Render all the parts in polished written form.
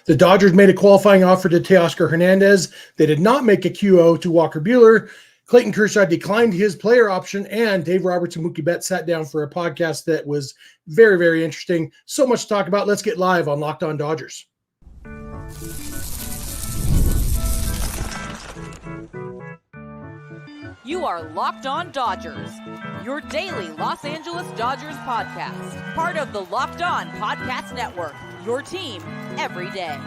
The Dodgers made a qualifying offer to Teoscar Hernandez. They did not make a QO to Walker Buehler. Clayton Kershaw declined his player option, and Dave Roberts and Mookie Betts sat down for a podcast that was very, very interesting. So much to talk about. Let's get live on Locked On Dodgers. You are Locked On Dodgers, your daily Los Angeles Dodgers podcast. Part of the Locked On Podcast Network, your team every day.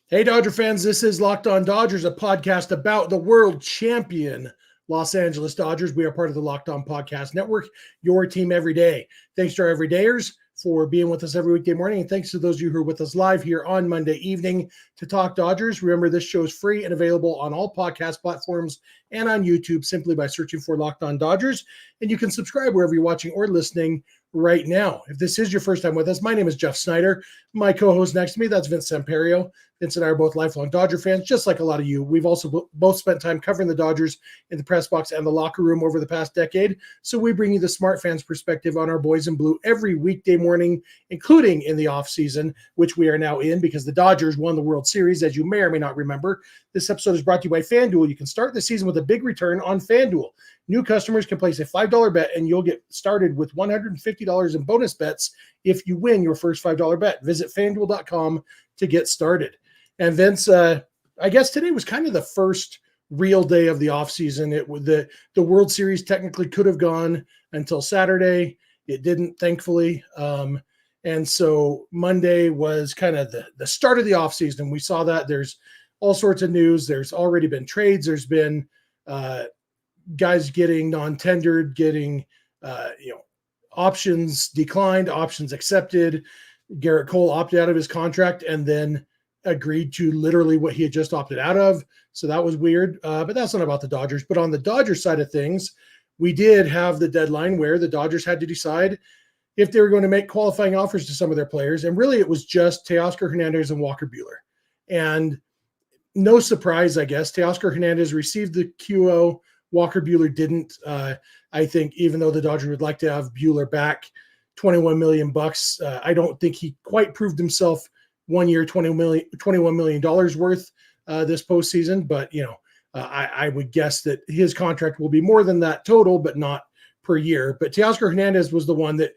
Hey, Dodger fans, this is Locked On Dodgers, a podcast about the world champion Los Angeles Dodgers. We are part of the Locked On Podcast Network, your team every day. Thanks to our everydayers for being with us every weekday morning, and thanks to those of you who are with us live here on Monday evening to talk Dodgers. Remember, this show is free and available on all podcast platforms and on YouTube simply by searching for Locked On Dodgers, and you can subscribe wherever you're watching or listening right now. If this is your first time with us, my name is Jeff Snyder. My co-host next to me, that's Vince Samperio. Vince and I are both lifelong Dodger fans, just like a lot of you. We've also both spent time covering the Dodgers in the press box and the locker room over the past decade. So we bring you the smart fans perspective on our boys in blue every weekday morning, including in the offseason, which we are now in because the Dodgers won the World Series, as you may or may not remember. This episode is brought to you by FanDuel. You can start the season with a big return on FanDuel. New customers can place a $5 bet, and you'll get started with $150 in bonus bets if you win your first $5 bet. Visit FanDuel.com to get started. And Vince, I guess today was kind of the first real day of the offseason. The World Series technically could have gone until Saturday. It didn't, thankfully. And so Monday was kind of the start of the offseason. We saw that there's all sorts of news. There's already been trades. There's been guys getting non-tendered, getting options declined, options accepted. Garrett Cole opted out of his contract and then agreed to literally what he had just opted out of. So that was weird, but that's not about the Dodgers. But on the Dodgers side of things, we did have the deadline where the Dodgers had to decide if they were going to make qualifying offers to some of their players. And really it was just Teoscar Hernandez and Walker Buehler. And no surprise, I guess, Teoscar Hernandez received the QO. Walker Buehler didn't. I think even though the Dodgers would like to have Buehler back, $21 million. I don't think he quite proved himself 1 year, $21 million worth this postseason. But, I would guess that his contract will be more than that total, but not per year. But Teoscar Hernandez was the one that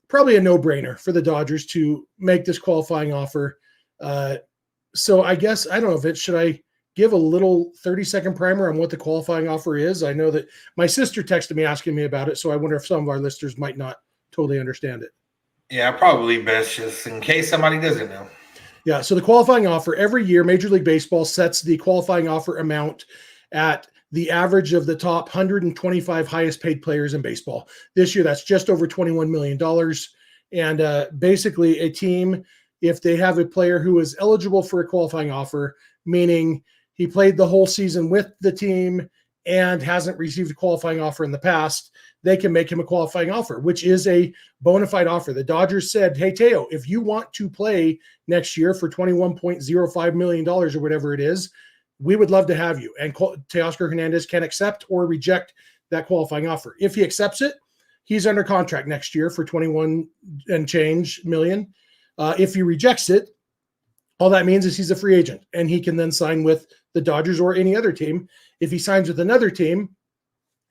probably a no-brainer for the Dodgers to make this qualifying offer. So I guess, I don't know, Vince, should I give a little 30-second primer on what the qualifying offer is? I know that my sister texted me asking me about it, so I wonder if some of our listeners might not totally understand it. Yeah, probably best just in case somebody doesn't know. Yeah, so the qualifying offer, every year, Major League Baseball sets the qualifying offer amount at the average of the top 125 highest paid players in baseball. This year, that's just over $21 million. And basically, a team, if they have a player who is eligible for a qualifying offer, meaning he played the whole season with the team and hasn't received a qualifying offer in the past, they can make him a qualifying offer, which is a bona fide offer. The Dodgers said, hey, Teo, if you want to play next year for $21.05 million or whatever it is, we would love to have you. And Teoscar Hernandez can accept or reject that qualifying offer. If he accepts it, he's under contract next year for 21 and change million. If he rejects it, all that means is he's a free agent and he can then sign with the Dodgers or any other team. If he signs with another team,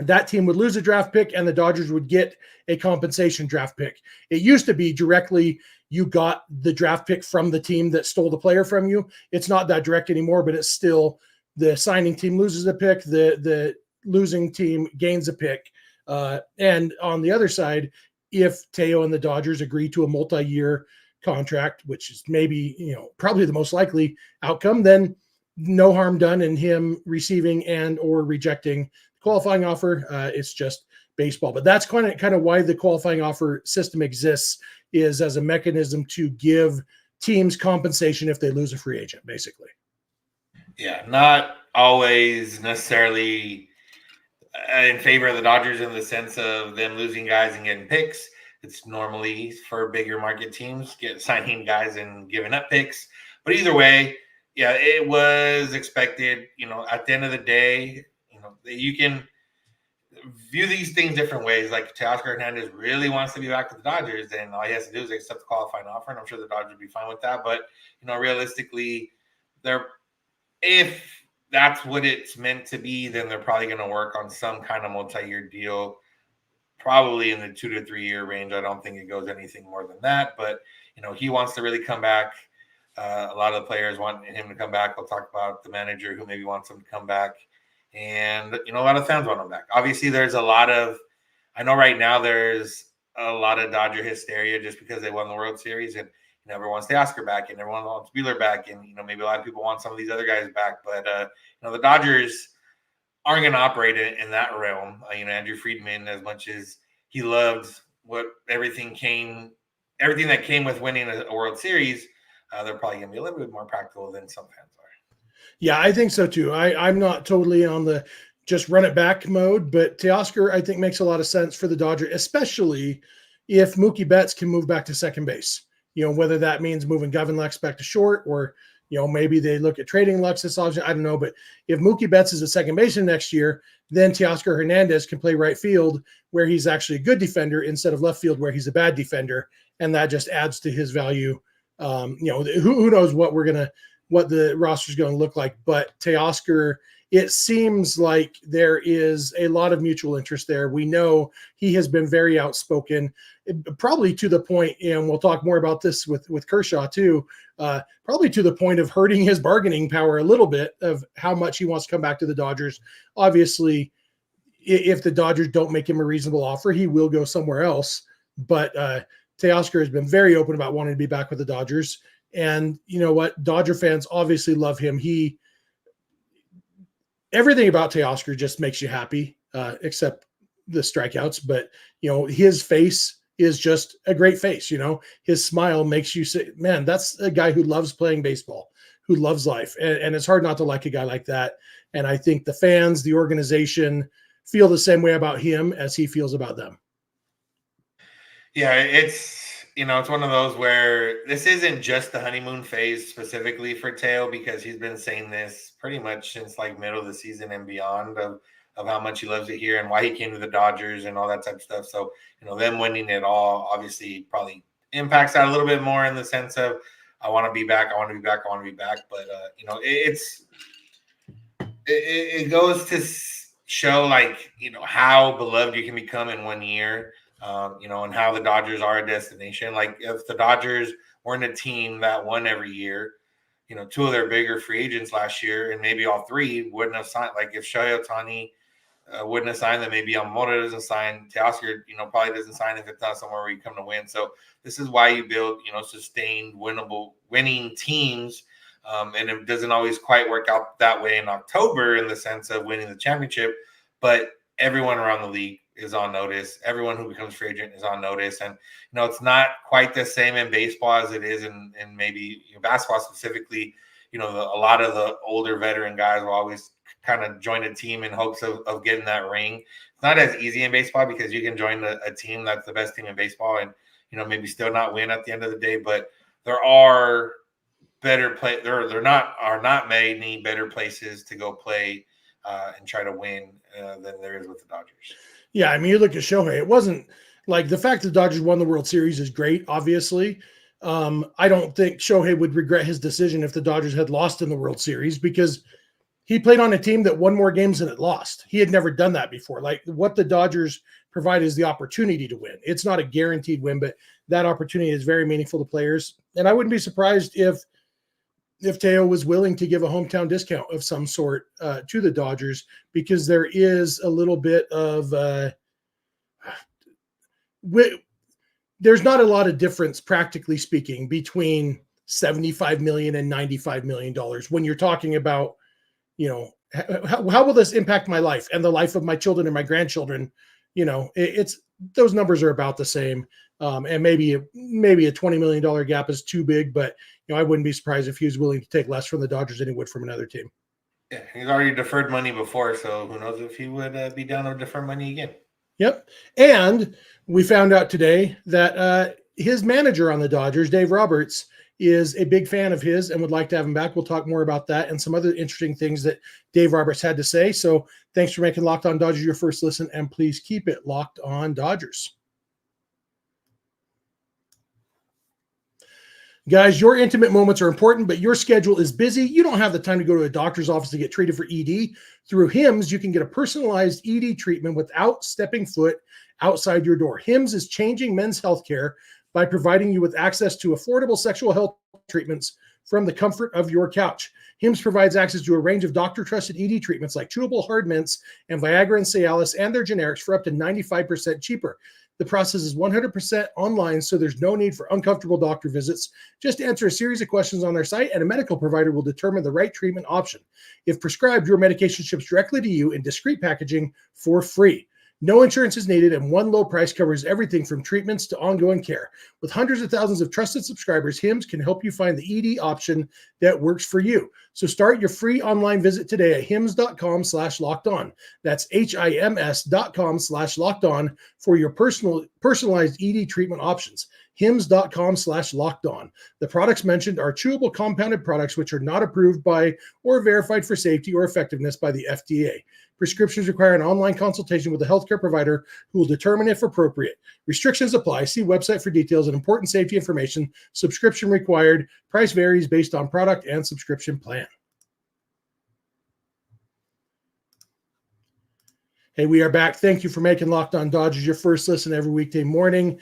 that team would lose a draft pick and the Dodgers would get a compensation draft pick. It used to be directly you got the draft pick from the team that stole the player from you. It's not that direct anymore, but it's still the signing team loses a pick, the losing team gains a pick. And on the other side, if Teo and the Dodgers agree to a multi-year contract, which is maybe, probably the most likely outcome, then no harm done in him receiving and or rejecting qualifying offer. It's just baseball, but that's kind of why the qualifying offer system exists, is as a mechanism to give teams compensation if they lose a free agent, basically. Yeah, not always necessarily in favor of the Dodgers in the sense of them losing guys and getting picks. It's normally for bigger market teams signing guys and giving up picks. But either way, yeah, it was expected. At the end of the day, you can view these things different ways. Like Teoscar Hernandez really wants to be back with the Dodgers, then all he has to do is accept the qualifying offer, and I'm sure the Dodgers would be fine with that. But realistically, if that's what it's meant to be, then they're probably going to work on some kind of multi-year deal, probably in the 2 to 3 year range. I don't think it goes anything more than that. But he wants to really come back. A lot of the players want him to come back. We'll talk about the manager who maybe wants him to come back. And, a lot of fans want him back. Obviously, I know right now there's a lot of Dodger hysteria just because they won the World Series, and everyone wants Teoscar back and everyone wants Wheeler back. And, maybe a lot of people want some of these other guys back. But, the Dodgers aren't going to operate in that realm. Andrew Friedman, as much as he loved everything that came with winning a World Series, they're probably going to be a little bit more practical than some fans are. Yeah, I think so too. I'm not totally on the just run it back mode, but Teoscar, I think, makes a lot of sense for the Dodgers, especially if Mookie Betts can move back to second base. Whether that means moving Gavin Lux back to short, or maybe they look at trading Lux this option. I don't know, but if Mookie Betts is a second baseman next year, then Teoscar Hernandez can play right field where he's actually a good defender instead of left field where he's a bad defender, and that just adds to his value. Who knows what the roster is going to look like, but Teoscar, it seems like there is a lot of mutual interest there. We know he has been very outspoken, probably to the point, and we'll talk more about this with Kershaw too, probably to the point of hurting his bargaining power a little bit of how much he wants to come back to the Dodgers. Obviously, if the Dodgers don't make him a reasonable offer, he will go somewhere else. But Teoscar has been very open about wanting to be back with the Dodgers. And you know what? Dodger fans obviously love him. Everything about Teoscar just makes you happy, except the strikeouts. But, his face is just a great face. His smile makes you say, man, that's a guy who loves playing baseball, who loves life. And it's hard not to like a guy like that. And I think the fans, the organization feel the same way about him as he feels about them. Yeah, it's one of those where this isn't just the honeymoon phase specifically for Teo, because he's been saying this pretty much since like middle of the season and beyond of how much he loves it here and why he came to the Dodgers and all that type of stuff. So, them winning it all obviously probably impacts that a little bit more in the sense of, I want to be back. I want to be back. I want to be back. But, it goes to show how beloved you can become in 1 year. And how the Dodgers are a destination. Like if the Dodgers weren't a team that won every year, two of their bigger free agents last year, and maybe all three wouldn't have signed. Like if Shohei Ohtani wouldn't have signed, then maybe Yamamoto doesn't sign. Teoscar, probably doesn't sign if it's not somewhere where you come to win. So this is why you build, sustained winning teams. And it doesn't always quite work out that way in October in the sense of winning the championship, but everyone around the league is on notice. Everyone who becomes free agent is on notice. And, it's not quite the same in baseball as it is in maybe basketball specifically. A lot of the older veteran guys will always kind of join a team in hopes of getting that ring. It's not as easy in baseball because you can join a team that's the best team in baseball and, maybe still not win at the end of the day. But there are better play. There are not many better places to go play and try to win than there is with the Dodgers. Yeah, I mean, you look at Shohei, it wasn't like the fact that the Dodgers won the World Series is great, obviously. I don't think Shohei would regret his decision if the Dodgers had lost in the World Series, because he played on a team that won more games than it lost. He had never done that before. Like what the Dodgers provide is the opportunity to win. It's not a guaranteed win, but that opportunity is very meaningful to players. And I wouldn't be surprised if Teo was willing to give a hometown discount of some sort to the Dodgers, because there is a little bit of there's not a lot of difference, practically speaking, between $75 million and $95 million when you're talking about, how will this impact my life and the life of my children and my grandchildren? It's those numbers are about the same. And maybe a $20 million gap is too big, but I wouldn't be surprised if he was willing to take less from the Dodgers than he would from another team. Yeah, he's already deferred money before, so who knows if he would be down to defer money again. Yep. And we found out today that his manager on the Dodgers, Dave Roberts, is a big fan of his and would like to have him back. We'll talk more about that and some other interesting things that Dave Roberts had to say. So thanks for making Locked On Dodgers your first listen, and please keep it Locked On Dodgers. Guys, your intimate moments are important, but your schedule is busy. You don't have the time to go to a doctor's office to get treated for ED. Through HIMS, you can get a personalized ED treatment without stepping foot outside your door. HIMS is changing men's healthcare by providing you with access to affordable sexual health treatments from the comfort of your couch. HIMS provides access to a range of doctor-trusted ED treatments like chewable hard mints and Viagra and Cialis and their generics for up to 95% cheaper. The process is 100% online, so there's no need for uncomfortable doctor visits. Just answer a series of questions on their site, and a medical provider will determine the right treatment option. If prescribed, your medication ships directly to you in discreet packaging for free. No insurance is needed, and one low price covers everything from treatments to ongoing care. With hundreds of thousands of trusted subscribers, HIMS can help you find the ED option that works for you. So start your free online visit today at hims.com/lockedon. That's HIMS.com/lockedon for your personalized ED treatment options. hims.com/lockedon. The products mentioned are chewable compounded products which are not approved by or verified for safety or effectiveness by the FDA. Prescriptions require an online consultation with a healthcare provider who will determine if appropriate. Restrictions apply. See website for details and important safety information. Subscription required. Price varies based on product and subscription plan. Hey, we are back. Thank you for making Locked On Dodgers your first listen every weekday morning.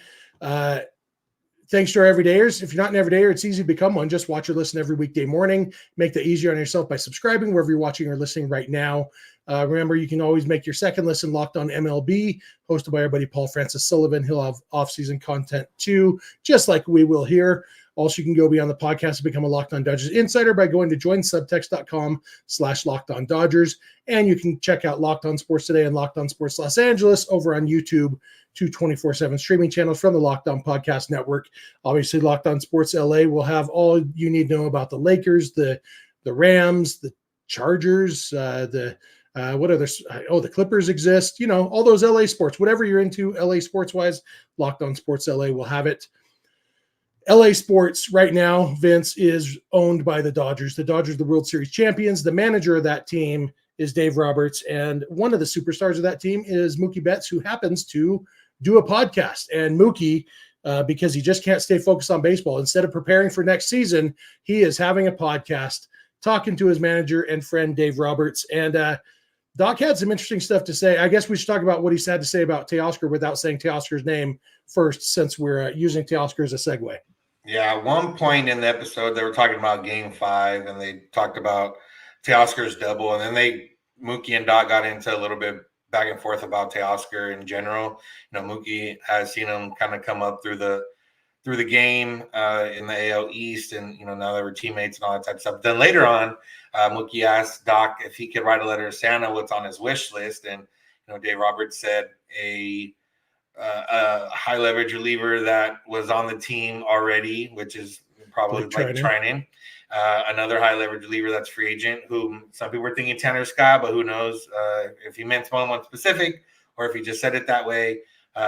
Thanks to our everydayers. If you're not an everydayer, it's easy to become one. Just watch or listen every weekday morning. Make that easier on yourself by subscribing wherever you're watching or listening right now. Remember, you can always make your second listen Locked On MLB, hosted by our buddy Paul Francis Sullivan. He'll have off-season content too, just like we will here. Also, you can go beyond the podcast and become a Locked On Dodgers insider by going to joinsubtext.com/LockedOnDodgers. And you can check out Locked On Sports Today and Locked On Sports Los Angeles over on YouTube, 24/7 streaming channels from the Locked On Podcast Network. Obviously, Locked On Sports LA will have all you need to know about the Lakers, the Rams, the Chargers, what others? The Clippers exist. You know, all those LA sports, whatever you're into LA sports-wise, Locked On Sports LA will have it. LA sports right now, Vince, is owned by the Dodgers. The Dodgers are the World Series champions. The manager of that team is Dave Roberts, and one of the superstars of that team is Mookie Betts, who happens to do a podcast. And Mookie, because he just can't stay focused on baseball, instead of preparing for next season, he is having a podcast, talking to his manager and friend Dave Roberts. And Doc had some interesting stuff to say. I guess we should talk about what he's had to say about Teoscar without saying Teoscar's name first, since we're using Teoscar as a segue. Yeah, at one point in the episode, they were talking about Game 5, and they talked about Teoscar's double, and then Mookie and Doc got into a little bit back and forth about Teoscar in general. You know, Mookie has seen him kind of come up through the game in the AL East, and now they were teammates and all that type of stuff. Then later on, Mookie asked Doc if he could write a letter to Santa, what's on his wish list, and Dave Roberts said a high leverage reliever that was on the team already, which is probably like Trinan. Another high leverage reliever that's free agent, who some people were thinking Tanner Scott, but who knows if he meant someone specific or if he just said it that way.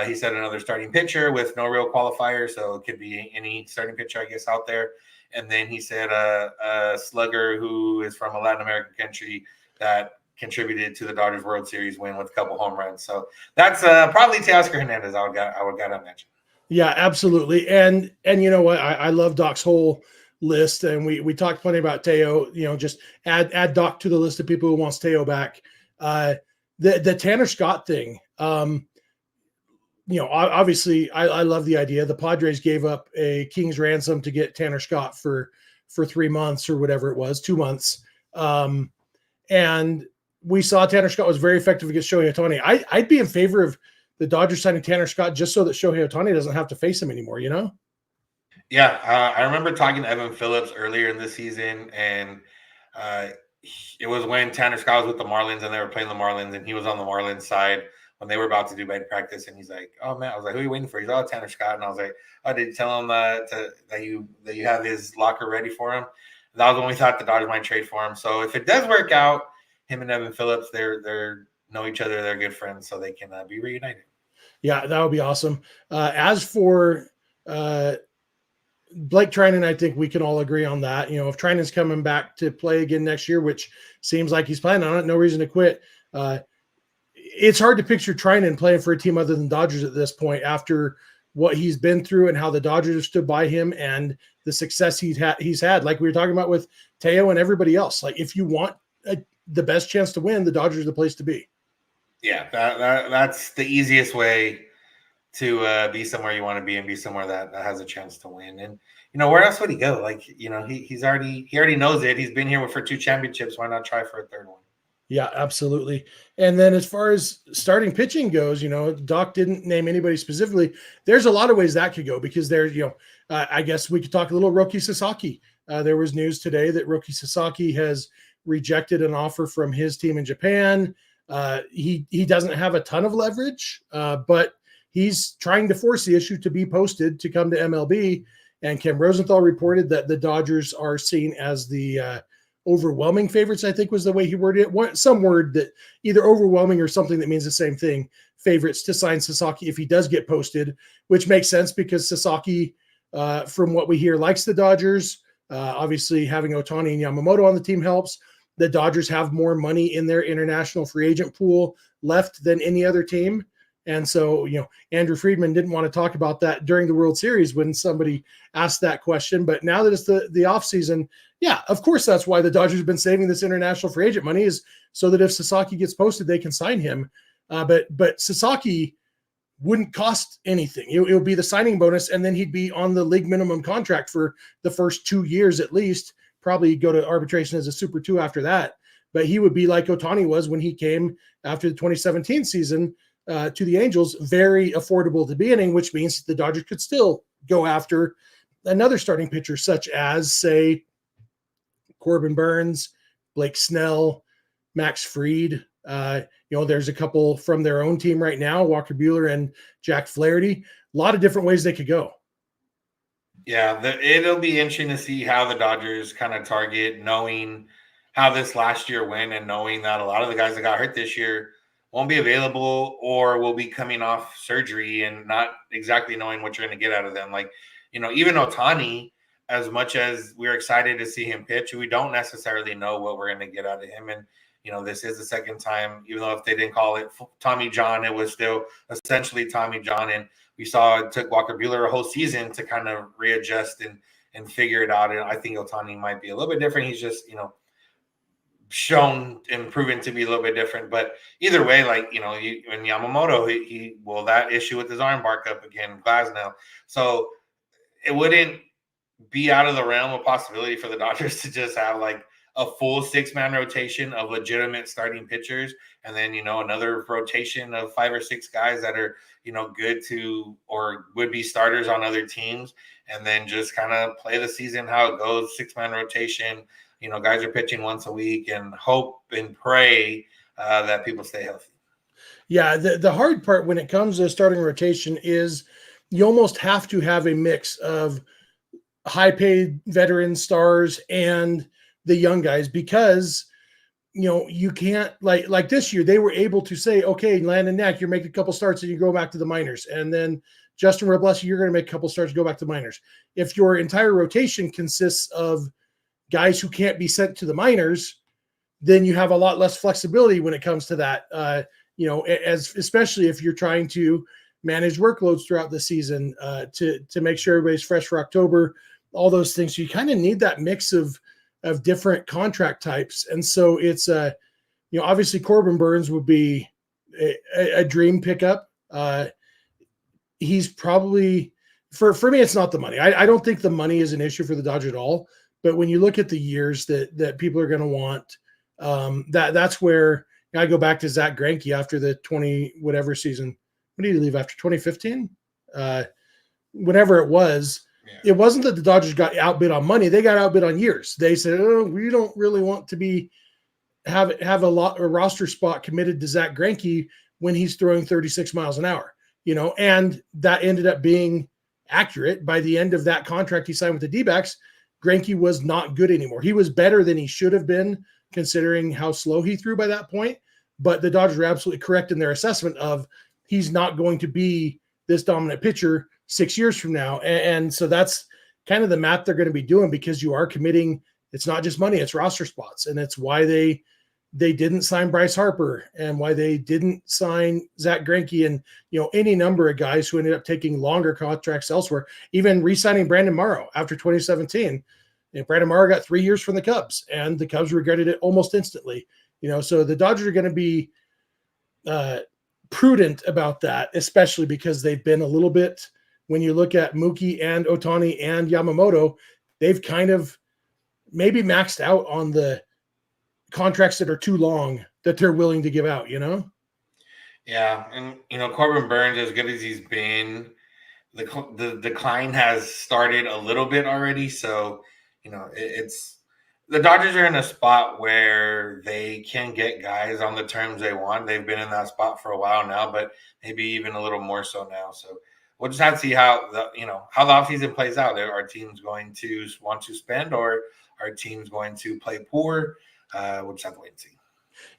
He said another starting pitcher with no real qualifier, so it could be any starting pitcher, I guess, out there. And then he said a slugger who is from a Latin American country that contributed to the Dodgers World Series win with a couple home runs. So that's probably Teoscar Hernandez. I would gotta mention. Yeah, absolutely. And you know what? I love Doc's whole list, and we talked plenty about Teo. Just add Doc to the list of people who wants Teo back. The Tanner Scott thing. Obviously, I love the idea. The Padres gave up a king's ransom to get Tanner Scott for 3 months or whatever it was, 2 months. And we saw Tanner Scott was very effective against Shohei Ohtani. I'd be in favor of the Dodgers signing Tanner Scott just so that Shohei Ohtani doesn't have to face him anymore, Yeah, I remember talking to Evan Phillips earlier in the season, and it was when Tanner Scott was with the Marlins and they were playing the Marlins, and he was on the Marlins side when they were about to do batting practice, and he's like, "Oh man," I was like, "Who are you waiting for?" He's, "Oh, Tanner Scott," and I was like, "Oh, did you tell him that you have his locker ready for him?" And that was when we thought the Dodgers might trade for him. So if it does work out, him and Evan Phillips, they're know each other, they're good friends, so they can be reunited. Yeah, that would be awesome. As for Blake Trinan, I think we can all agree on that. You know, if Trinan's coming back to play again next year, which seems like he's planning on it, no reason to quit. It's hard to picture Trinan playing for a team other than Dodgers at this point after what he's been through and how the Dodgers have stood by him and the success he's had. Like we were talking about with Teo and everybody else. Like if you want the best chance to win, the Dodgers are the place to be. Yeah, that's the easiest way to be somewhere you want to be and be somewhere that has a chance to win. And you know, where else would he go? Like, you know, he already knows it. He's been here for 2 championships. Why not try for a third one? Yeah, absolutely. And then as far as starting pitching goes, you know, Doc didn't name anybody specifically. There's a lot of ways that could go because there's, you know, I guess we could talk a little Roki Sasaki. There was news today that Roki Sasaki has rejected an offer from his team in Japan. He doesn't have a ton of leverage, but he's trying to force the issue to be posted to come to MLB. And Ken Rosenthal reported that the Dodgers are seen as the overwhelming favorites, I think was the way he worded it. Some word that either overwhelming or something that means the same thing, favorites to sign Sasaki if he does get posted, which makes sense because Sasaki, from what we hear, likes the Dodgers. Obviously, having Ohtani and Yamamoto on the team helps. The Dodgers have more money in their international free agent pool left than any other team. And so, you know, Andrew Friedman didn't want to talk about that during the World Series when somebody asked that question. But now that it's the offseason, yeah, of course, that's why the Dodgers have been saving this international free agent money is so that if Sasaki gets posted, they can sign him. But Sasaki wouldn't cost anything. It would be the signing bonus, and then he'd be on the league minimum contract for the first 2 years at least, probably go to arbitration as a Super 2 after that. But he would be like Ohtani was when he came after the 2017 season to the Angels, very affordable at the beginning, which means the Dodgers could still go after another starting pitcher, such as, say, Corbin Burnes, Blake Snell, Max Fried. You know, there's a couple from their own team right now, Walker Buehler and Jack Flaherty. A lot of different ways they could go. Yeah, it'll be interesting to see how the Dodgers kind of target, knowing how this last year went and knowing that a lot of the guys that got hurt this year won't be available or will be coming off surgery and not exactly knowing what you're going to get out of them. Like, you know, even Ohtani, as much as we're excited to see him pitch, we don't necessarily know what we're going to get out of him. And, you know, this is the second time, even though if they didn't call it Tommy John, it was still essentially Tommy John. And we saw it took Walker Buehler a whole season to kind of readjust and figure it out. And I think Ohtani might be a little bit different. He's just, you know, shown and proven to be a little bit different. But either way, like, you know, when Yamamoto, he that issue with his arm bark up again, Glasnow. So it wouldn't be out of the realm of possibility for the Dodgers to just have like a full 6-man rotation of legitimate starting pitchers. And then, you know, another rotation of 5 or 6 guys that are, you know, good to, or would be starters on other teams. And then just kind of play the season how it goes, 6-man rotation. You know, guys are pitching once a week and hope and pray that people stay healthy. Yeah, the hard part when it comes to starting rotation is you almost have to have a mix of high-paid veteran stars and the young guys because, you know, you can't like this year they were able to say, okay, Landon Knack, you're making a couple starts and you go back to the minors, and then Justin Robles, you're going to make a couple starts, go back to the minors. If your entire rotation consists of guys who can't be sent to the minors, then you have a lot less flexibility when it comes to that. You know, especially if you're trying to manage workloads throughout the season to make sure everybody's fresh for October, all those things. So you kind of need that mix of different contract types. And so it's you know, obviously Corbin Burnes would be a dream pickup. He's probably for me, it's not the money. I don't think the money is an issue for the Dodgers at all. But when you look at the years that people are going to want, that's where I go back to Zach Greinke after the 20 whatever season. When did he leave after 2015? Whenever it was, yeah. It wasn't that the Dodgers got outbid on money; they got outbid on years. They said, "Oh, we don't really want to have a roster spot committed to Zach Greinke when he's throwing 36 miles an hour." You know, and that ended up being accurate. By the end of that contract he signed with the D-backs, Greinke was not good anymore. He was better than he should have been, considering how slow he threw by that point. But the Dodgers were absolutely correct in their assessment of he's not going to be this dominant pitcher 6 years from now. And so that's kind of the math they're going to be doing, because you are committing. It's not just money, it's roster spots. And it's why they didn't sign Bryce Harper, and why they didn't sign Zach Greinke, and, any number of guys who ended up taking longer contracts elsewhere, even re-signing Brandon Morrow after 2017. Brandon Morrow got 3 years from the Cubs, and the Cubs regretted it almost instantly. So the Dodgers are going to be prudent about that, especially because they've been a little bit, when you look at Mookie and Ohtani and Yamamoto, they've kind of maybe maxed out on the contracts that are too long that they're willing to give out, Yeah. And, Corbin Burnes, as good as he's been, the decline has started a little bit already. So, it's the Dodgers are in a spot where they can get guys on the terms they want. They've been in that spot for a while now, but maybe even a little more so now. So we'll just have to see how the offseason plays out. Are teams going to want to spend, or are teams going to play poor? We'll just have to wait and see.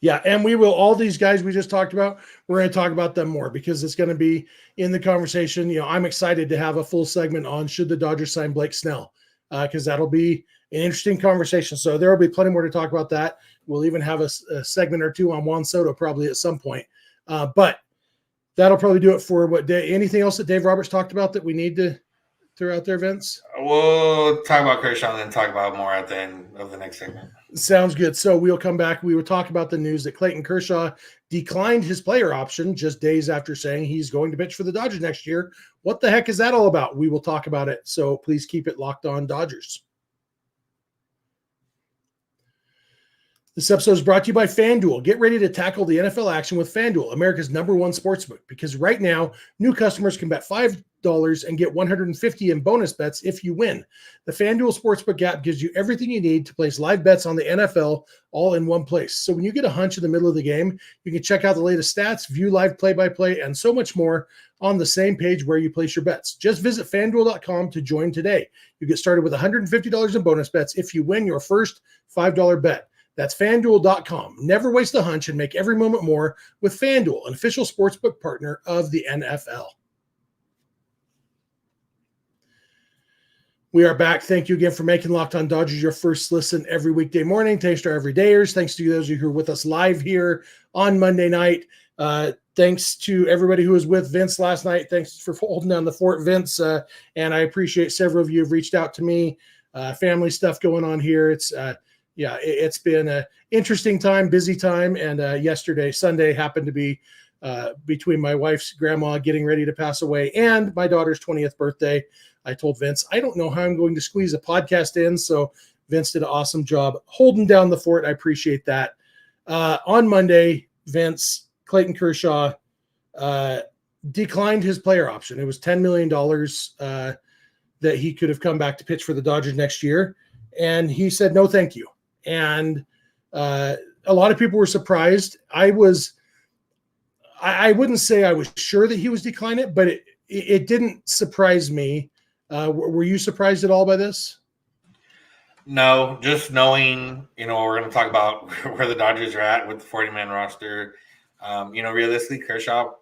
Yeah, and we will, all these guys we just talked about, we're going to talk about them more, because it's going to be in the conversation. I'm excited to have a full segment on should the Dodgers sign Blake Snell, because that'll be an interesting conversation. So there will be plenty more to talk about that. We'll even have a segment or two on Juan Soto probably at some point. But that'll probably do it for what day. Anything else that Dave Roberts talked about that we need to throw out there, Vince? We'll talk about Kershaw and then talk about more at the end of the next segment. Sounds good. So we'll come back. We will talk about the news that Clayton Kershaw declined his player option just days after saying he's going to pitch for the Dodgers next year. What the heck is that all about? We will talk about it. So please keep it locked on Dodgers. This episode is brought to you by FanDuel. Get ready to tackle the NFL action with FanDuel, America's #1 sportsbook, because right now, new customers can bet $5 and get $150 in bonus bets if you win. The FanDuel Sportsbook app gives you everything you need to place live bets on the NFL all in one place. So when you get a hunch in the middle of the game, you can check out the latest stats, view live play-by-play, and so much more on the same page where you place your bets. Just visit FanDuel.com to join today. You get started with $150 in bonus bets if you win your first $5 bet. That's FanDuel.com. Never waste a hunch and make every moment more with FanDuel, an official sportsbook partner of the NFL. We are back. Thank you again for making Locked On Dodgers your first listen every weekday morning. Thanks to our everydayers. Thanks to those of you who are with us live here on Monday night. Thanks to everybody who was with Vince last night. Thanks for holding down the fort, Vince. And I appreciate several of you have reached out to me. Family stuff going on here. It's been an interesting time, busy time. And yesterday, Sunday, happened to be between my wife's grandma getting ready to pass away and my daughter's 20th birthday. I told Vince, I don't know how I'm going to squeeze a podcast in. So Vince did an awesome job holding down the fort. I appreciate that. On Monday, Vince, Clayton Kershaw declined his player option. It was $10 million that he could have come back to pitch for the Dodgers next year. And he said, no, thank you. And a lot of people were surprised. I wouldn't say I was sure that he was declining it, but it didn't surprise me. Were you surprised at all by this? No, just knowing, we're going to talk about where the Dodgers are at with the 40-man roster. Realistically, Kershaw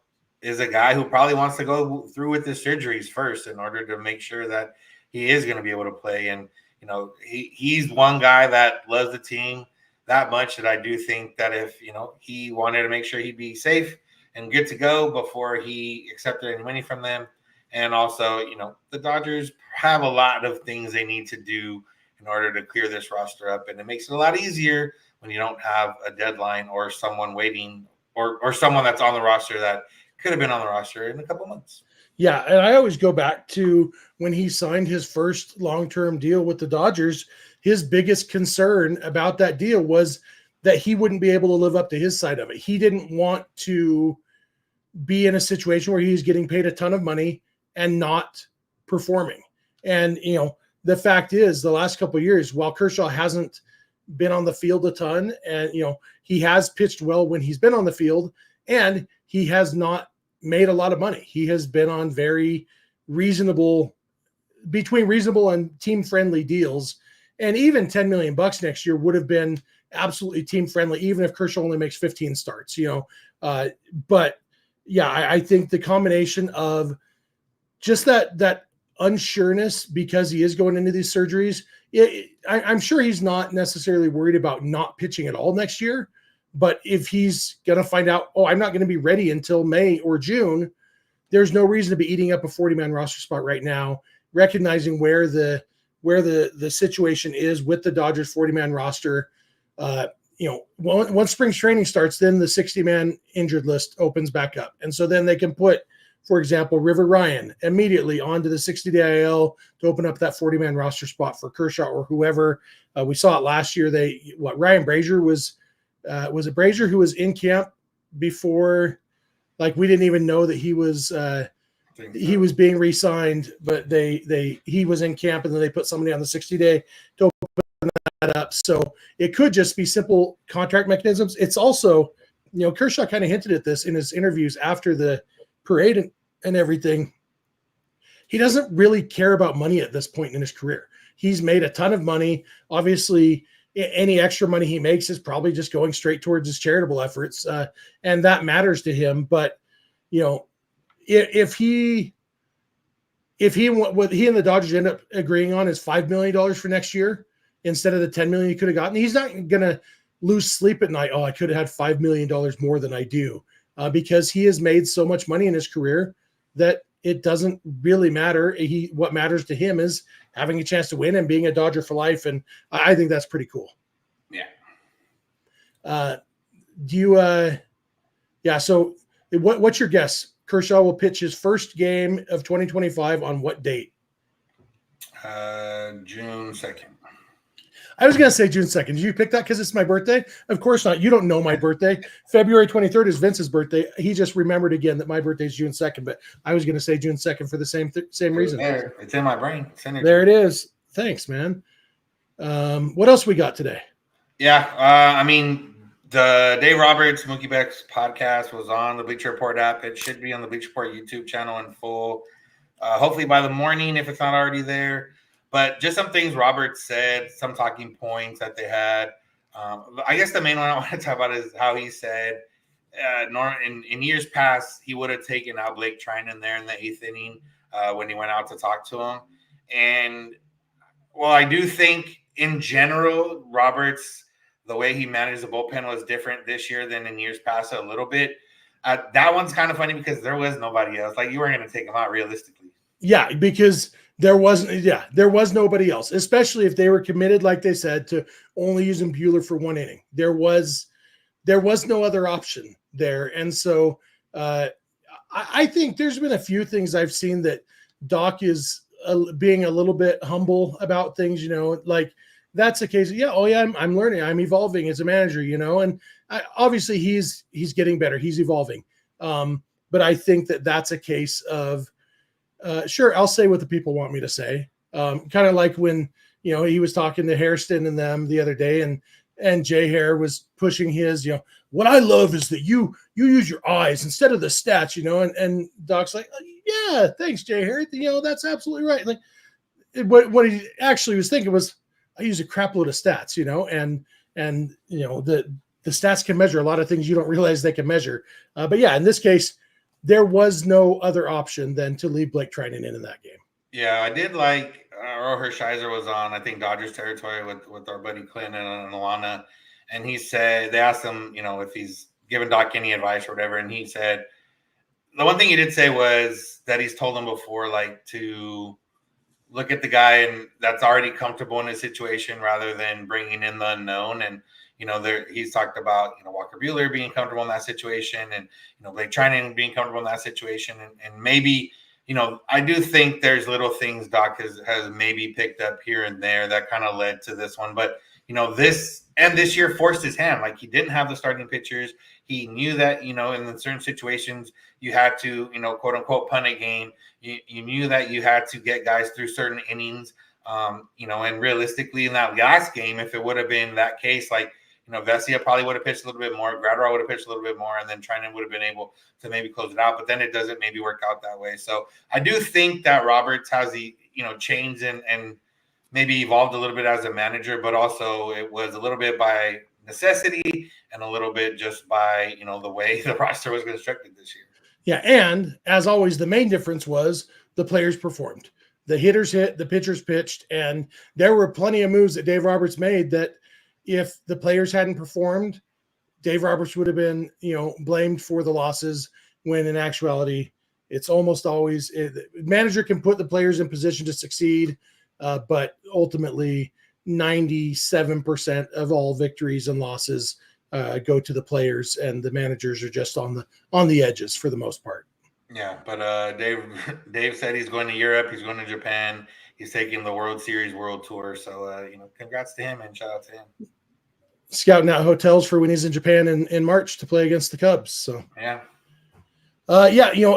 is a guy who probably wants to go through with his surgeries first in order to make sure that he is going to be able to play. And, he's one guy that loves the team that much that I do think that if, he wanted to make sure he'd be safe and good to go before he accepted any money from them. And also, the Dodgers have a lot of things they need to do in order to clear this roster up. And it makes it a lot easier when you don't have a deadline or someone waiting or someone that's on the roster that could have been on the roster in a couple months. Yeah, and I always go back to when he signed his first long-term deal with the Dodgers, his biggest concern about that deal was that he wouldn't be able to live up to his side of it. He didn't want to be in a situation where he's getting paid a ton of money and not performing. And, the fact is the last couple of years, while Kershaw hasn't been on the field a ton and, he has pitched well when he's been on the field and he has not made a lot of money. He has been on very between reasonable and team-friendly deals. And even $10 million next year would have been absolutely team-friendly, even if Kershaw only makes 15 starts, but yeah, I think the combination of just that unsureness because he is going into these surgeries. I'm sure he's not necessarily worried about not pitching at all next year, but if he's going to find out, oh, I'm not going to be ready until May or June, there's no reason to be eating up a 40-man roster spot right now, recognizing where the situation is with the Dodgers 40-man roster. Once spring training starts, then the 60-man injured list opens back up. And so then they can put, for example, River Ryan immediately onto the 60-day IL to open up that 40-man roster spot for Kershaw or whoever. We saw it last year. Ryan Brazier was it Brazier who was in camp before, like we didn't even know that he was being re-signed, but he was in camp and then they put somebody on the 60-day to open that up. So it could just be simple contract mechanisms. It's also, Kershaw kind of hinted at this in his interviews after the parade and everything. He doesn't really care about money at this point in his career. He's made a ton of money. Obviously, any extra money he makes is probably just going straight towards his charitable efforts, and that matters to him. But if he what he and the Dodgers end up agreeing on is $5 million for next year instead of the $10 million he could have gotten, he's not going to lose sleep at night. Oh, I could have had $5 million more than I do. Because he has made so much money in his career that it doesn't really matter. What matters to him is having a chance to win and being a Dodger for life. And I think that's pretty cool. Yeah. So what's your guess? Kershaw will pitch his first game of 2025 on what date? June 2nd. I was going to say June 2nd. Did you pick that because it's my birthday? Of course not. You don't know my birthday. February 23rd is Vince's birthday. He just remembered again that my birthday is June 2nd, but I was going to say June 2nd for the same reason. It's in my brain. There it is. Thanks, man. What else we got today? Yeah. The Dave Roberts, Mookie Betts podcast was on the Bleacher Report app. It should be on the Bleacher Report YouTube channel in full. Hopefully by the morning, if it's not already there. But just some things Robert said, some talking points that they had. I guess the main one I want to talk about is how he said in years past, he would have taken out Blake Trinan there in the 8th inning when he went out to talk to him. And, well, I do think in general, Roberts, the way he managed the bullpen was different this year than in years past a little bit. That one's kind of funny because there was nobody else. Like, you weren't going to take him out realistically. Yeah, because there was nobody else, especially if they were committed, like they said, to only using Buehler for 1 inning. There was no other option there. And so I think there's been a few things I've seen that Doc is being a little bit humble about things, like that's a case of, I'm learning, I'm evolving as a manager, and obviously he's getting better. He's evolving. But I think that's a case of, sure, I'll say what the people want me to say. Kind of like when, he was talking to Hairston and them the other day and Jay Hare was pushing his, what I love is that you use your eyes instead of the stats, and Doc's like, yeah, thanks, Jay Hare. That's absolutely right. Like what he actually was thinking was, I use a crap load of stats, and the stats can measure a lot of things you don't realize they can measure. But yeah, in this case, there was no other option than to leave Blake Trinan in that game. Yeah, I did like Earl Hershiser was on, I think, Dodgers territory with our buddy Clinton and Alana. And he said, they asked him, if he's given Doc any advice or whatever. And he said, the one thing he did say was that he's told him before, like, to look at the guy and that's already comfortable in his situation rather than bringing in the unknown. And, he's talked about, Walker Buehler being comfortable in that situation and, Blake Trinan being comfortable in that situation. And maybe, I do think there's little things Doc has maybe picked up here and there that kind of led to this one. But, this year forced his hand. Like, he didn't have the starting pitchers. He knew that, in certain situations you had to, quote unquote, punt a game. You knew that you had to get guys through certain innings, and realistically in that last game, if it would have been that case, like, Vesia probably would have pitched a little bit more. Graterol would have pitched a little bit more, and then Trinan would have been able to maybe close it out. But then it doesn't maybe work out that way. So I do think that Roberts has changed and maybe evolved a little bit as a manager, but also it was a little bit by necessity and a little bit just by, the way the roster was constructed this year. Yeah, and as always, the main difference was the players performed. The hitters hit, the pitchers pitched, and there were plenty of moves that Dave Roberts made that if the players hadn't performed, Dave Roberts would have been, blamed for the losses, when in actuality, it's almost always the manager can put the players in position to succeed, but ultimately 97% of all victories and losses go to the players, and the managers are just on the edges for the most part. Yeah, but Dave said he's going to Europe, he's going to Japan, he's taking the World Series World Tour. So congrats to him and shout out to him. Scouting out hotels for when he's in Japan in March to play against the Cubs. So yeah.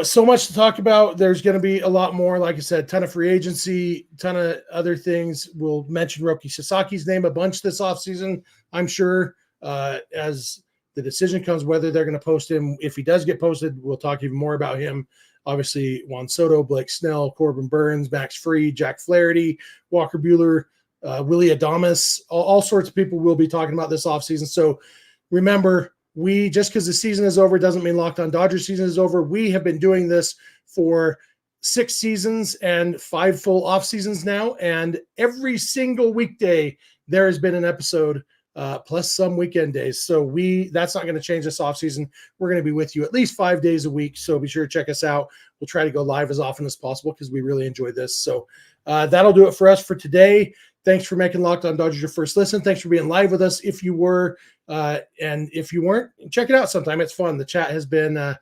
So much to talk about. There's going to be a lot more. Like I said, ton of free agency, ton of other things. We'll mention Roki Sasaki's name a bunch this offseason, I'm sure, as the decision comes, whether they're going to post him. If he does get posted, we'll talk even more about him. Obviously, Juan Soto, Blake Snell, Corbin Burnes, Max Fried, Jack Flaherty, Walker Buehler, Willie Adames, all sorts of people we'll be talking about this offseason. So remember, just because the season is over doesn't mean Locked On Dodgers season is over. We have been doing this for 6 seasons and 5 full off seasons now. And every single weekday there has been an episode, plus some weekend days. So that's not going to change this off season. We're going to be with you at least 5 days a week. So be sure to check us out. We'll try to go live as often as possible because we really enjoy this. So that'll do it for us for today. Thanks for making Locked On Dodgers your first listen. Thanks for being live with us. If you were, and if you weren't, check it out sometime. It's fun. The chat has been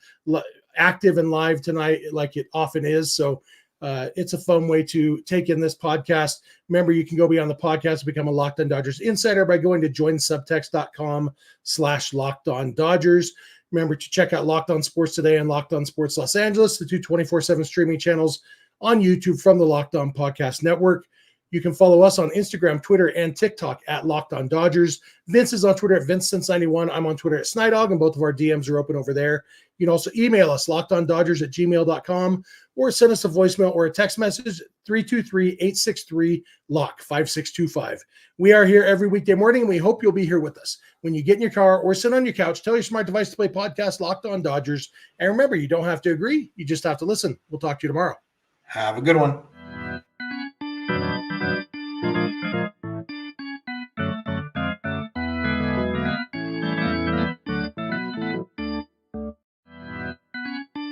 active and live tonight like it often is. So it's a fun way to take in this podcast. Remember, you can go beyond the podcast and become a Locked On Dodgers insider by going to joinsubtext.com/LockedOnDodgers. Remember to check out Locked On Sports Today and Locked On Sports Los Angeles, the two 24/7 streaming channels on YouTube from the Locked On Podcast Network. You can follow us on Instagram, Twitter, and TikTok at Locked On Dodgers. Vince is on Twitter at VinceSense91. I'm on Twitter at Snydog, and both of our DMs are open over there. You can also email us, lockedondodgers@gmail.com, or send us a voicemail or a text message, 323-863-LOCK, 5625. We are here every weekday morning, and we hope you'll be here with us. When you get in your car or sit on your couch, tell your smart device to play podcast Locked On Dodgers. And remember, you don't have to agree. You just have to listen. We'll talk to you tomorrow. Have a good one.